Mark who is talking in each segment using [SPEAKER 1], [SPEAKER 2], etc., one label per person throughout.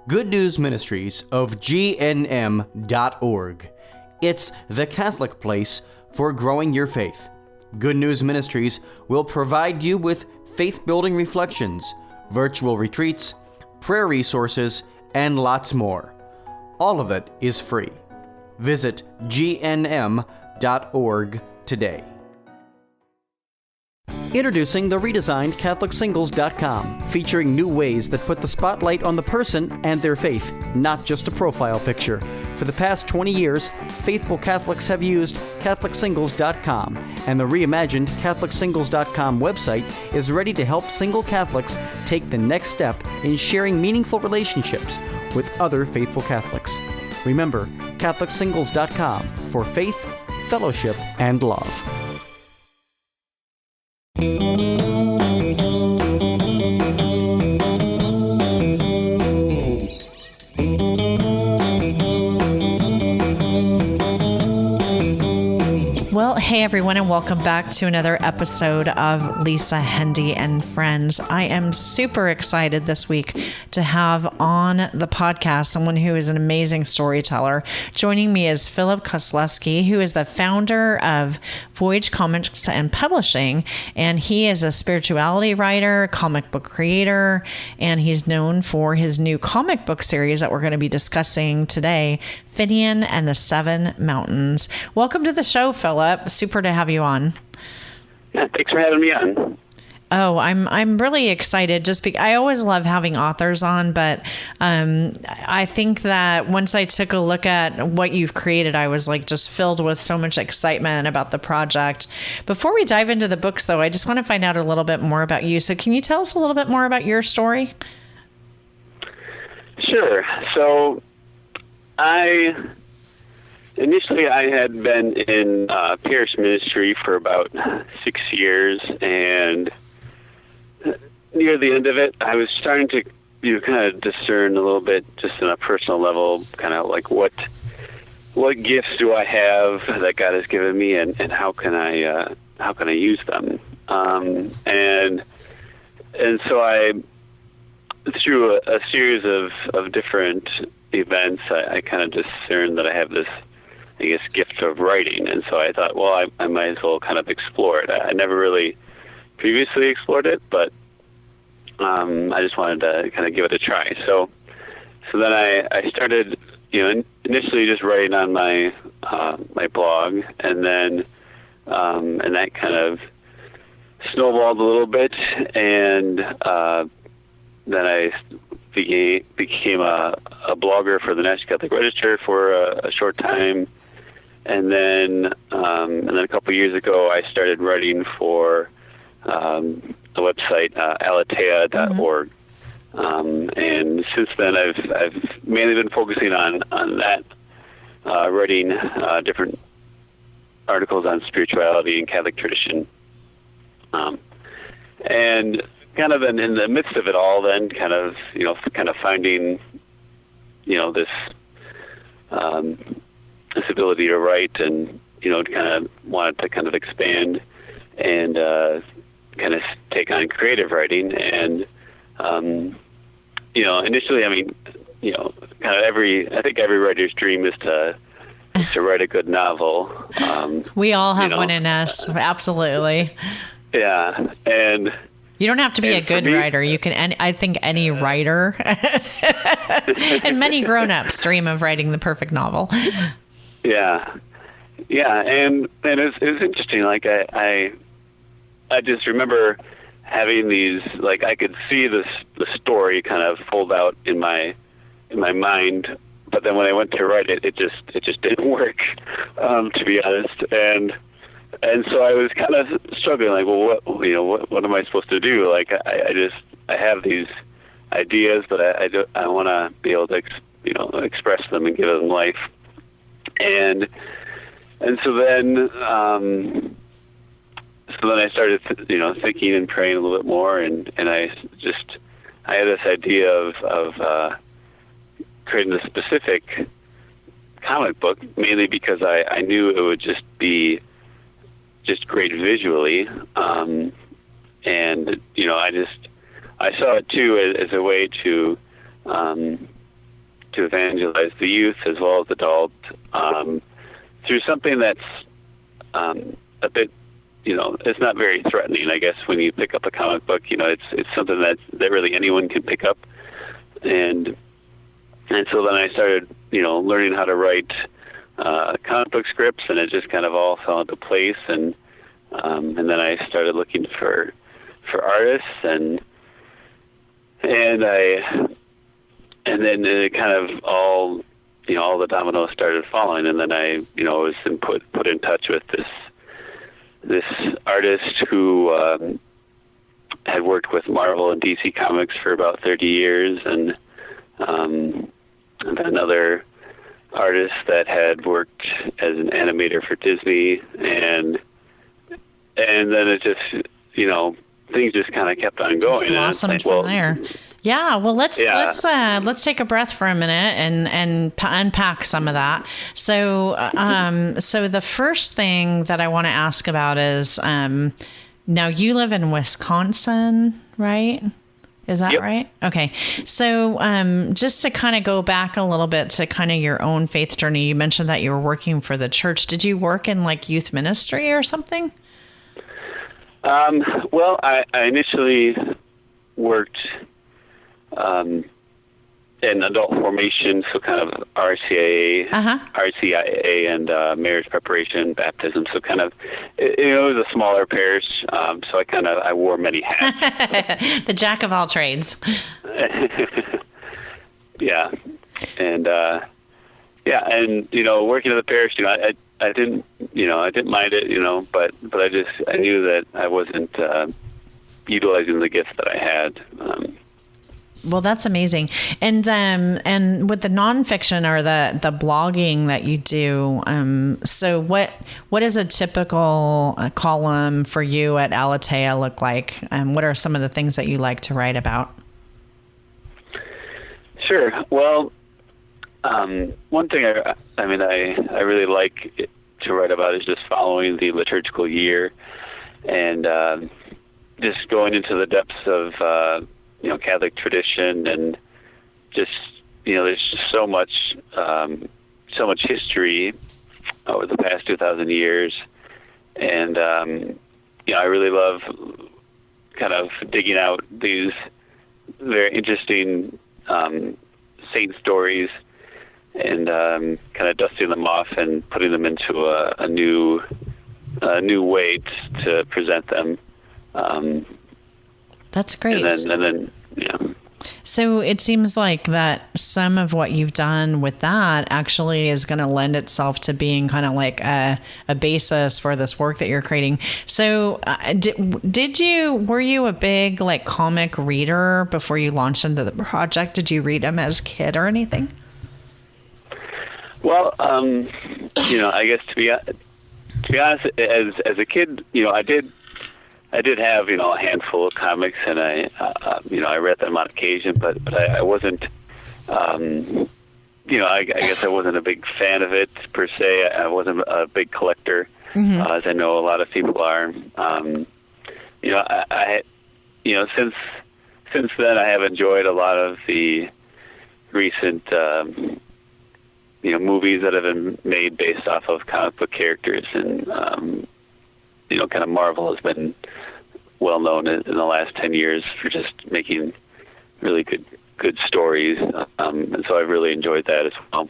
[SPEAKER 1] Good News Ministries of GNM.org. It's the Catholic place for growing your faith. Good News Ministries will provide you with faith-building reflections, virtual retreats, prayer resources, and lots more. All of it is free. Visit GNM.org today. Introducing the redesigned CatholicSingles.com, featuring new ways that put the spotlight on the person and their faith, not just a profile picture. For the past 20 years, faithful Catholics have used CatholicSingles.com, and the reimagined CatholicSingles.com website is ready to help single Catholics take the next step in sharing meaningful relationships with other faithful Catholics. Remember, CatholicSingles.com for faith, fellowship, and love.
[SPEAKER 2] Well, hey everyone, and welcome back to another episode of Lisa, Hendey, and Friends. I am super excited this week to have on the podcast someone who is an amazing storyteller. Joining me is Philip Kosloski, who is the founder of Voyage Comics and Publishing, and he is a spirituality writer, comic book creator, and he's known for his new comic book series that we're going to be discussing today, Finian and the Seven Mountains. Welcome to the show, Philip. Super to have you on.
[SPEAKER 3] Yeah, thanks for having me on.
[SPEAKER 2] Oh, I'm really excited. I always love having authors on, but I think that once I took a look at what you've created, I was like just filled with so much excitement about the project. Before we dive into the books, though, I just want to find out a little bit more about you. So can you tell us a little bit more about your story?
[SPEAKER 3] Sure. So Initially, I had been in parish ministry for about 6 years, and near the end of it, I was starting to kind of discern a little bit, just on a personal level, kind of like what gifts do I have that God has given me, and how can I use them? And so I, through a series of different events, I kind of discerned that I have this, I guess, gift of writing. And so I thought, well, I might as well kind of explore it. I never really previously explored it, but I just wanted to kind of give it a try. So then I started, initially just writing on my blog, and then and that kind of snowballed a little bit, and then I became a blogger for the National Catholic Register for a short time, and then a couple of years ago, I started writing for the website alatea.org, and since then I've mainly been focusing on that, writing different articles on spirituality and Catholic tradition, and kind of in the midst of it all, then kind of finding, this ability to write, and kind of wanted to kind of expand and kind of take on creative writing. And initially, kind of I think every writer's dream is to write a good novel.
[SPEAKER 2] We all have one in us, absolutely.
[SPEAKER 3] Yeah, and
[SPEAKER 2] you don't have to be a good writer. You can, I think, any writer and many grown-ups dream of writing the perfect novel.
[SPEAKER 3] Yeah, and it was interesting. Like I just remember having these, like, I could see the story kind of fold out in my mind, but then when I went to write it, it just didn't work, to be honest. And so I was kind of struggling, like, well, what am I supposed to do? Like, I have these ideas, but I want to be able to, express them and give them life. And so then I started, thinking and praying a little bit more, and I had this idea of creating a specific comic book, mainly because I knew it would just be just great visually, and I saw it too as a way to to evangelize the youth as well as adults through something that's a bit, it's not very threatening. I guess when you pick up a comic book, it's something that really anyone can pick up, and so then I started, learning how to write comic book scripts, and it just kind of all fell into place, and then I started looking for artists, and then it kind of all the dominoes started falling, and then I was put in touch with this artist who had worked with Marvel and DC Comics for about 30 years, and another artist that had worked as an animator for Disney, and then it just things just kind of kept on going.
[SPEAKER 2] Just blossomed from there. Yeah, well, let's take a breath for a minute and unpack some of that. So, so the first thing that I want to ask about is, now you live in Wisconsin, right? Is that right? Okay. So, just to kind of go back a little bit to kind of your own faith journey, you mentioned that you were working for the church. Did you work in like youth ministry or something?
[SPEAKER 3] Well, I initially worked in adult formation, so kind of RCIA, and marriage preparation, baptism. So kind of, it was a smaller parish, so I wore many hats.
[SPEAKER 2] The jack of all trades.
[SPEAKER 3] Yeah, and working at the parish, I didn't mind it, but I knew that I wasn't utilizing the gifts that I had.
[SPEAKER 2] Well, that's amazing. And with the nonfiction or the blogging that you do, so what is a typical column for you at Alatea look like? What are some of the things that you like to write about?
[SPEAKER 3] Sure. Well, one thing I really like to write about is just following the liturgical year, and just going into the depths of Catholic tradition, and just there's just so much history over the past 2,000 years, and I really love kind of digging out these very interesting saint stories, and kind of dusting them off and putting them into a new way to present them.
[SPEAKER 2] That's great.
[SPEAKER 3] And then.
[SPEAKER 2] So it seems like that some of what you've done with that actually is going to lend itself to being kind of like a basis for this work that you're creating. So were you a big like comic reader before you launched into the project? Did you read them as a kid or anything?
[SPEAKER 3] Well, I guess to be honest, as a kid, I did have, a handful of comics, and I read them on occasion, but I wasn't, I guess I wasn't a big fan of it per se. I wasn't a big collector, as I know a lot of people are. Since then I have enjoyed a lot of the recent, movies that have been made based off of comic book characters, and, kind of Marvel has been well known in the last 10 years for just making really good stories. And so I've really enjoyed that as well.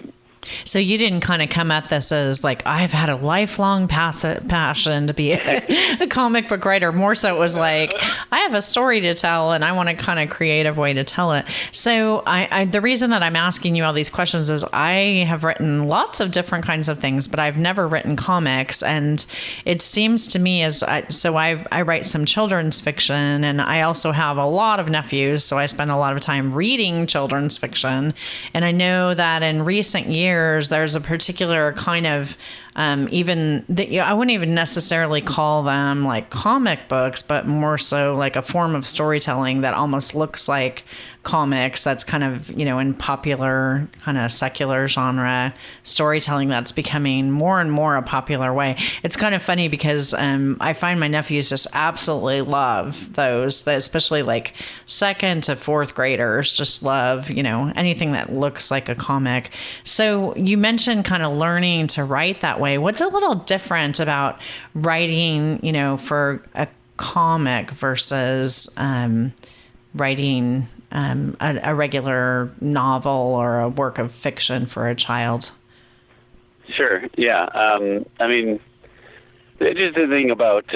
[SPEAKER 2] So you didn't kind of come at this as like, I've had a lifelong passion to be a comic book writer. More so it was like, I have a story to tell and I want a kind of creative way to tell it. So the reason that I'm asking you all these questions is I have written lots of different kinds of things, but I've never written comics. And it seems to me I write some children's fiction, and I also have a lot of nephews. So I spend a lot of time reading children's fiction. And I know that in recent years, there's a particular kind of even I wouldn't even necessarily call them like comic books, but more so like a form of storytelling that almost looks like comics. That's kind of, in popular kind of secular genre storytelling that's becoming more and more a popular way. It's kind of funny because I find my nephews just absolutely love those, especially like second to fourth graders just love, anything that looks like a comic. So you mentioned kind of learning to write that way. What's a little different about writing, for a comic versus writing a regular novel or a work of fiction for a child?
[SPEAKER 3] Sure. Yeah. I mean, the interesting thing about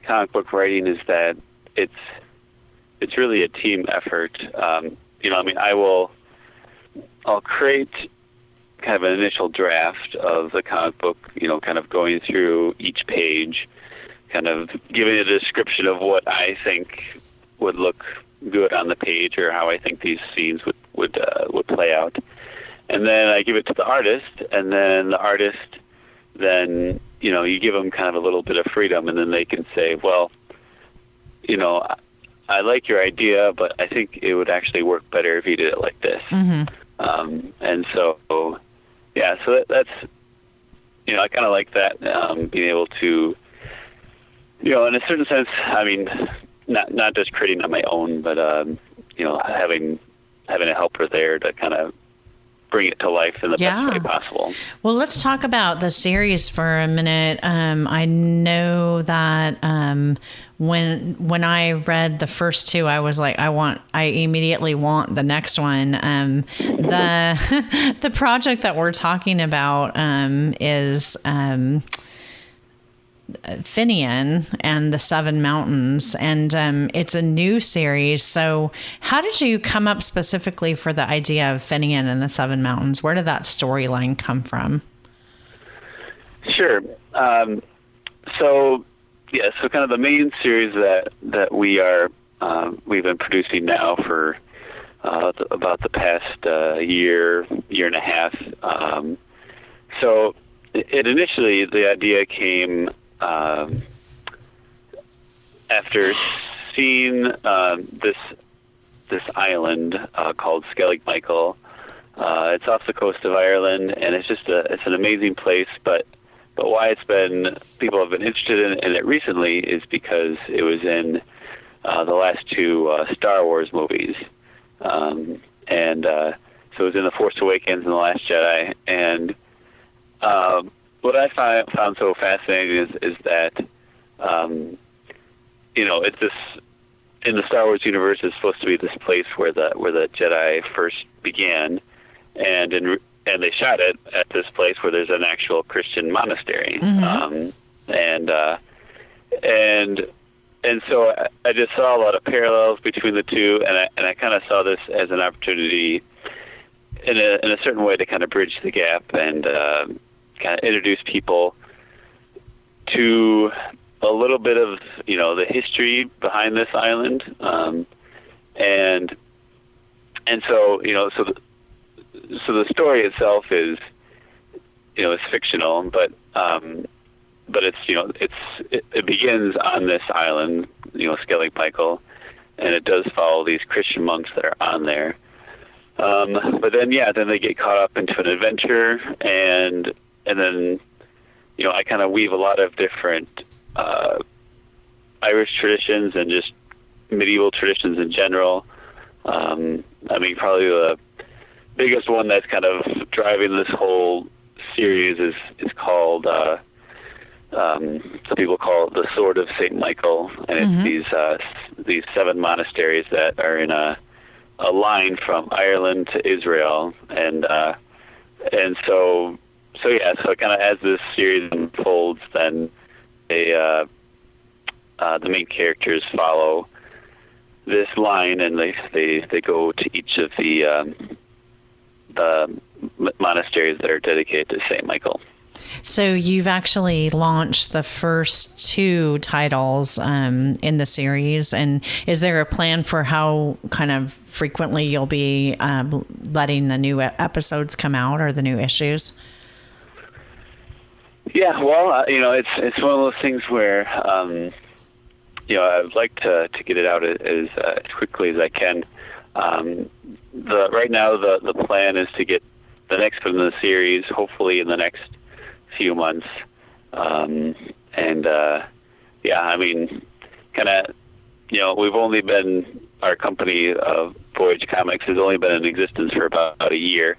[SPEAKER 3] comic book writing is that it's really a team effort. I'll create kind of an initial draft of the comic book, kind of going through each page, kind of giving a description of what I think would look good on the page or how I think these scenes would play out. And then I give it to the artist, and then the artist, you give them kind of a little bit of freedom, and then they can say, well, I like your idea, but I think it would actually work better if you did it like this.
[SPEAKER 2] Mm-hmm.
[SPEAKER 3] And so, yeah, so that's, I kind of like that, being able to, in a certain sense, I mean, not just creating on my own, but, having a helper there to kind of bring it to life in the best way possible.
[SPEAKER 2] Well, let's talk about the series for a minute. I know that when I read the first two, I was like, I immediately want the next one. The project that we're talking about is Finian and the Seven Mountains, and it's a new series. So how did you come up specifically for the idea of Finian and the Seven Mountains? Where did that storyline come from?
[SPEAKER 3] Sure. So kind of the main series that we've been producing now for about the past year and a half. So it initially, the idea came after seeing this island called Skellig Michael. It's off the coast of Ireland, and it's an amazing place. But why people have been interested in it recently is because it was in the last two Star Wars movies, and so it was in The Force Awakens and The Last Jedi. And what I found so fascinating is that, it's this, in the Star Wars universe, it's supposed to be this place where the Jedi first began, and they shot it at this place where there's an actual Christian monastery.
[SPEAKER 2] Mm-hmm.
[SPEAKER 3] And so I just saw a lot of parallels between the two, and I kind of saw this as an opportunity in a certain way to kind of bridge the gap and kind of introduce people to a little bit of the history behind this island, and so so the story itself is it's fictional, but it begins on this island, Skellig Michael, and it does follow these Christian monks that are on there. But then they get caught up into an adventure, and then, I kind of weave a lot of different Irish traditions and just medieval traditions in general. Probably the biggest one that's kind of driving this whole series is called, some people call it the Sword of St. Michael, and it's these seven monasteries that are in a line from Ireland to Israel, and so kind of as this series unfolds, then the main characters follow this line, and they go to each of the monasteries that are dedicated to St. Michael.
[SPEAKER 2] So you've actually launched the first two titles in the series, and is there a plan for how kind of frequently you'll be letting the new episodes come out or the new issues?
[SPEAKER 3] Yeah, well, it's one of those things where I'd like to get it out as quickly as I can. Right now the plan is to get the next one in the series hopefully in the next few months. We've only been, our company Voyage Comics has only been in existence for about a year,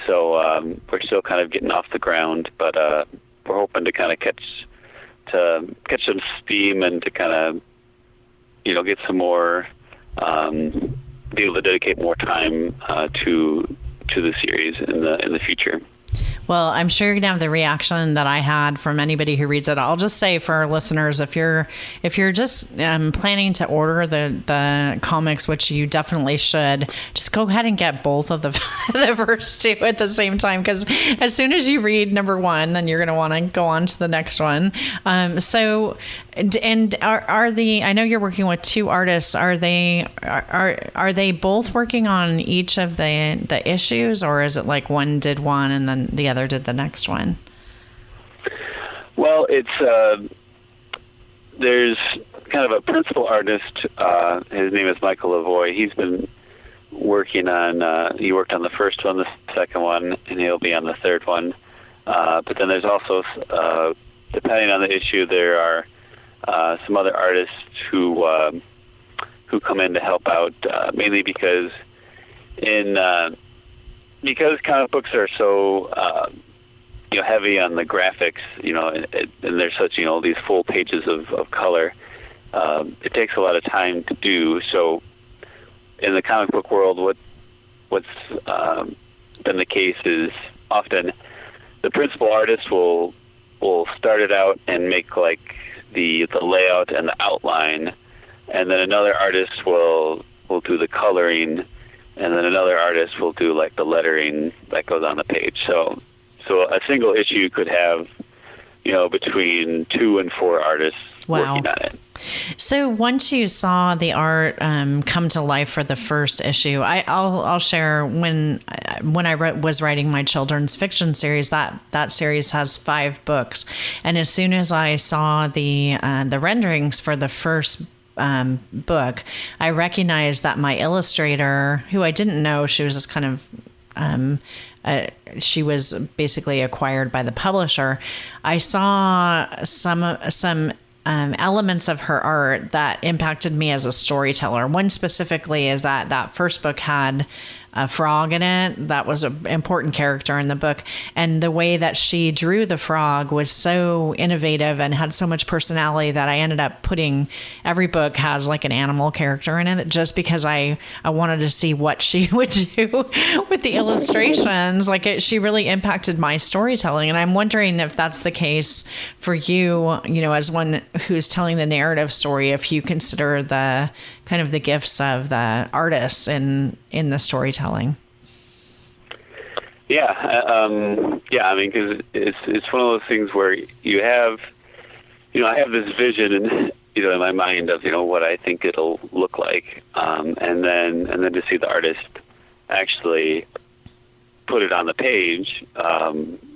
[SPEAKER 3] so we're still kind of getting off the ground, but we're hoping to kind of catch some steam and to kind of get some more, be able to dedicate more time to the series in the future.
[SPEAKER 2] Well, I'm sure you're gonna have the reaction that I had from anybody who reads it. I'll just say for our listeners, if you're just planning to order the comics, which you definitely should, just go ahead and get both of the the first two at the same time, because as soon as you read number one, then you're gonna want to go on to the next one. I know you're working with two artists. Are they both working on each of the issues, or is it like one did one and then the other did the next one?
[SPEAKER 3] Well, it's there's kind of a principal artist. His name is Michael Lavoie. He's been working on. He worked on the first one, the second one, and he'll be on the third one. But then there's also, depending on the issue, there are some other artists who come in to help out, mainly because comic books are so heavy on the graphics, and there's such these full pages of color. It takes a lot of time to do. So in the comic book world, what's been the case is often the principal artist will start it out and make like the layout and the outline, and then another artist will do the coloring, and then another artist will do like the lettering that goes on the page. So a single issue could have, between 2 and 4 artists working on it.
[SPEAKER 2] So once you saw the art come to life for the first issue, I'll share when I was writing my children's fiction series, that series has 5 books, and as soon as I saw the renderings for the first book, I recognized that my illustrator, who I didn't know, she was just kind of she was basically acquired by the publisher. I saw some elements of her art that impacted me as a storyteller. One specifically is that first book had a frog in it. That was an important character in the book. And the way that she drew the frog was so innovative and had so much personality that I ended up putting, every book has like an animal character in it, just because I wanted to see what she would do with the illustrations. She really impacted my storytelling. And I'm wondering if that's the case for you, as one who's telling the narrative story, if you consider the kind of the gifts of the artists in the storytelling.
[SPEAKER 3] Yeah. I mean, because it's one of those things where you have, I have this vision in my mind of what I think it'll look like, and then to see the artist actually put it on the page.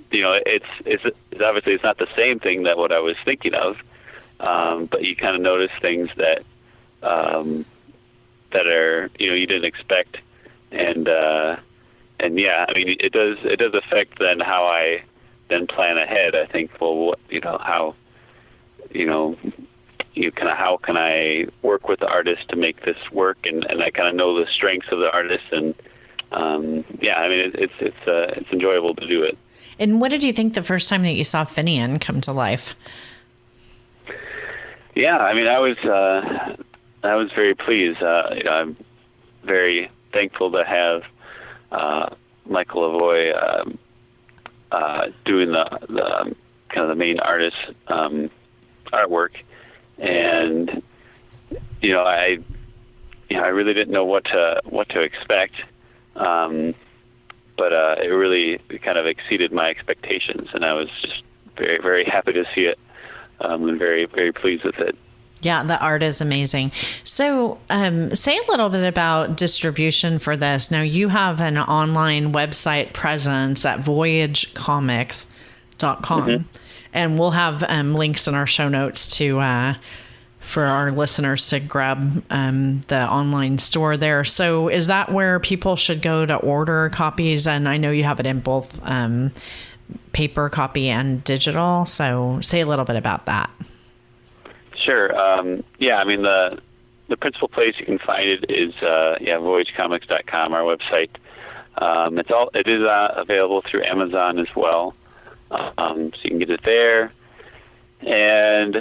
[SPEAKER 3] It's obviously it's not the same thing that what I was thinking of, but you kind of notice things that are you didn't expect, and yeah, I mean it does affect then how I then plan ahead. I think, well, how how can I work with the artist to make this work, and I kind of know the strengths of the artist, and yeah, I mean it's enjoyable to do it.
[SPEAKER 2] And what did you think the first time that you saw Finian come to life?
[SPEAKER 3] Yeah, I mean, I was very pleased. I'm very thankful to have Michael Lavoie doing the kind of the main artist artwork, and I really didn't know what to expect, but it really kind of exceeded my expectations, and I was just very, very happy to see it, and very, very pleased with it.
[SPEAKER 2] Yeah, the art is amazing. So say a little bit about distribution for this. Now, you have an online website presence at voyagecomics.com. Mm-hmm. and we'll have links in our show notes to for our listeners to grab the online store there. So is that where people should go to order copies? And I know you have it in both paper copy and digital. So say a little bit about that.
[SPEAKER 3] Sure. Yeah, I mean, the principal place you can find it is voyagecomics.com, our website. It is available through Amazon as well, so you can get it there. And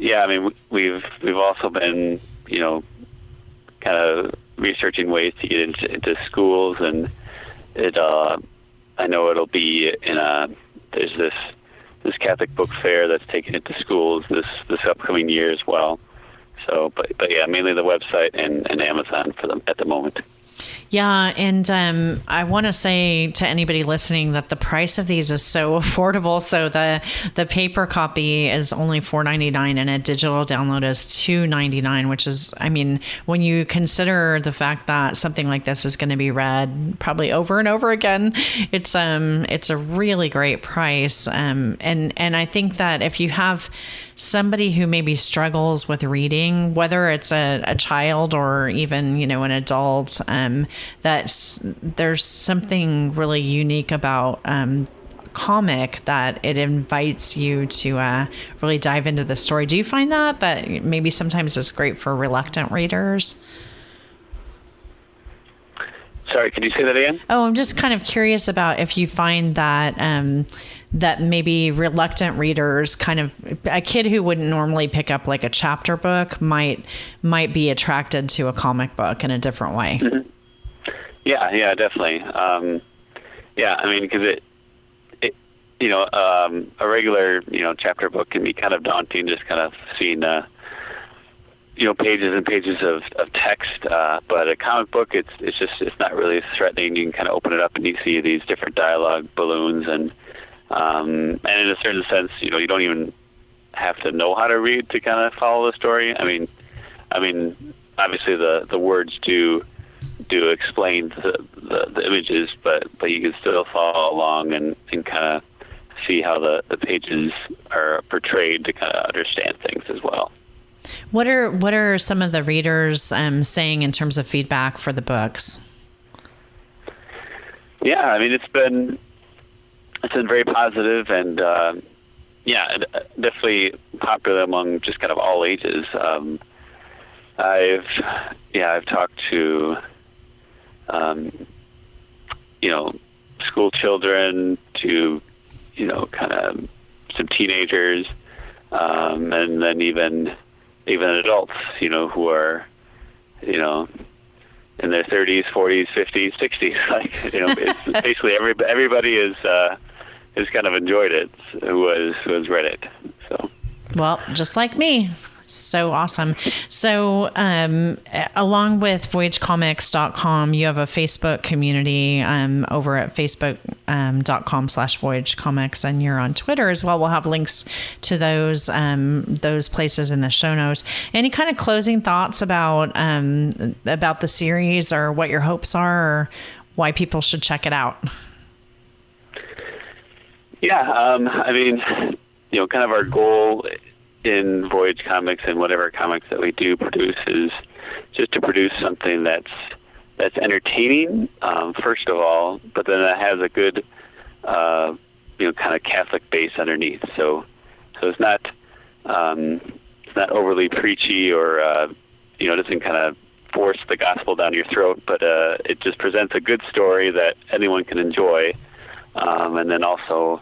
[SPEAKER 3] yeah, I mean, we've also been, kind of researching ways to get into schools, and I know it'll be there's this Catholic book fair that's taking it to schools this upcoming year as well. So, but yeah, mainly the website and Amazon for them at the moment.
[SPEAKER 2] Yeah, and I want to say to anybody listening that the price of these is so affordable. So the paper copy is only $4.99 and a digital download is $2.99, which is, I mean, when you consider the fact that something like this is going to be read probably over and over again, it's a really great price. And I think that if you have somebody who maybe struggles with reading, whether it's a child or even, an adult, there's something really unique about comic that it invites you to really dive into the story. Do you find that maybe sometimes it's great for reluctant readers?
[SPEAKER 3] Sorry, could you say that again?
[SPEAKER 2] Oh, I'm just kind of curious about if you find that that maybe reluctant readers, kind of a kid who wouldn't normally pick up like a chapter book might be attracted to a comic book in a different way.
[SPEAKER 3] Mm-hmm. Yeah, definitely. Yeah, I mean, because a regular chapter book can be kind of daunting, just kind of seeing pages and pages of text, but a comic book, it's not really threatening. You can kind of open it up and you see these different dialogue balloons, and in a certain sense, you don't even have to know how to read to kind of follow the story. I mean, obviously the words do explain the images, but you can still follow along and kind of see how the pages are portrayed to kind of understand things as well.
[SPEAKER 2] What are some of the readers saying in terms of feedback for the books?
[SPEAKER 3] Yeah, I mean, it's been very positive, and definitely popular among just kind of all ages. I've talked to school children, to kind of some teenagers, and then even adults, who are, in their 30s, 40s, 50s, 60s. Like, it's basically everybody has kind of enjoyed it who has read it. So, well,
[SPEAKER 2] just like me. So awesome. So along with voyagecomics.com, you have a Facebook community over at facebook.com/voyagecomics, and you're on Twitter as well. We'll have links to those places in the show notes. Any kind of closing thoughts about the series, or what your hopes are, or why people should check it out? Yeah, I mean, kind of our goal in Voyage Comics and whatever comics that we do produce is just to produce something that's entertaining, first of all, but then that has a good, kind of Catholic base underneath. So it's not overly preachy, or doesn't kind of force the gospel down your throat, but it just presents a good story that anyone can enjoy, and then also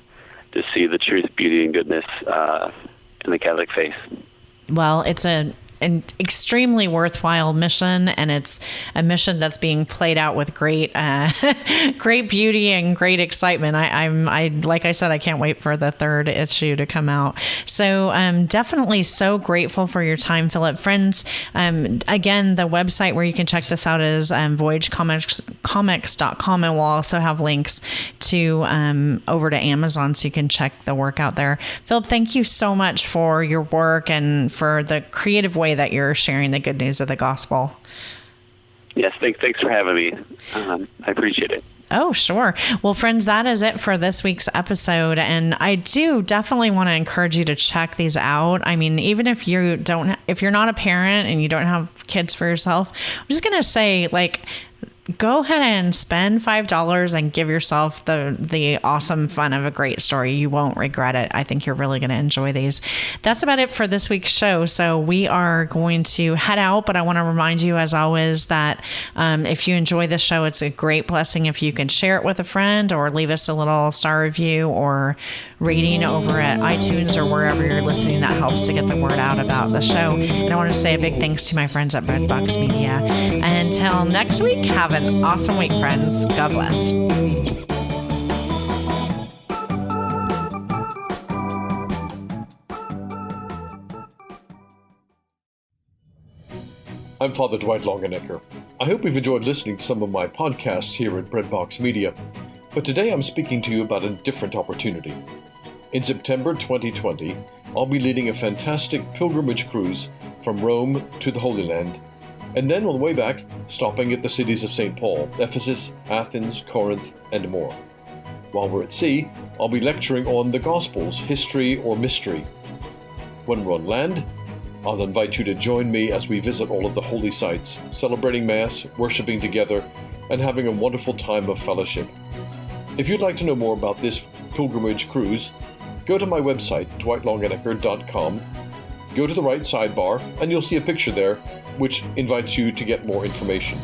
[SPEAKER 2] to see the truth, beauty, and goodness in the Catholic faith. Well, it's an extremely worthwhile mission, and it's a mission that's being played out with great beauty and great excitement. I like I said, I can't wait for the third issue to come out. So I'm definitely so grateful for your time, Philip. Friends, again, the website where you can check this out is voyagecomics.com, and we'll also have links to over to Amazon, so you can check the work out there. Philip, thank you so much for your work and for the creative way that you're sharing the good news of the gospel. Yes, thanks for having me. I appreciate it. Oh, sure. Well, friends, that is it for this week's episode. And I do definitely want to encourage you to check these out. I mean, even if you're not a parent and you don't have kids for yourself, I'm just going to say, like, go ahead and spend $5 and give yourself the awesome fun of a great story. You won't regret it. I think you're really going to enjoy these. That's about it for this week's show. So we are going to head out, but I want to remind you, as always, that if you enjoy the show, it's a great blessing if you can share it with a friend or leave us a little star review or rating over at iTunes or wherever you're listening. That helps to get the word out about the show. And I want to say a big thanks to my friends at Breadbox Media. Until next week, have an awesome week, friends. God bless.
[SPEAKER 4] I'm Father Dwight Longenecker. I hope you've enjoyed listening to some of my podcasts here at Breadbox Media, but today I'm speaking to you about a different opportunity. In September 2020, I'll be leading a fantastic pilgrimage cruise from Rome to the Holy Land, and then on the way back, stopping at the cities of St. Paul, Ephesus, Athens, Corinth, and more. While we're at sea, I'll be lecturing on the Gospels, history or mystery. When we're on land, I'll invite you to join me as we visit all of the holy sites, celebrating Mass, worshiping together, and having a wonderful time of fellowship. If you'd like to know more about this pilgrimage cruise, go to my website, dwightlongenecker.com, go to the right sidebar, and you'll see a picture there which invites you to get more information.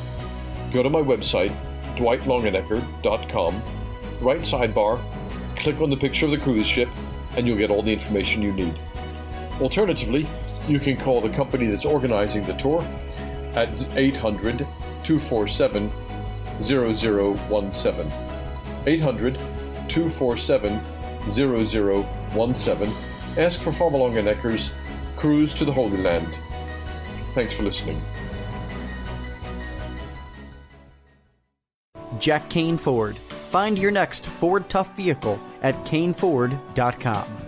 [SPEAKER 4] Go to my website, dwightlongenecker.com, right sidebar, click on the picture of the cruise ship, and you'll get all the information you need. Alternatively, you can call the company that's organizing the tour at 800-247-0017. 800-247-0017. Ask for Father Longenecker's Cruise to the Holy Land. Thanks for listening.
[SPEAKER 1] Jack Kane Ford. Find your next Ford Tough vehicle at kaneford.com.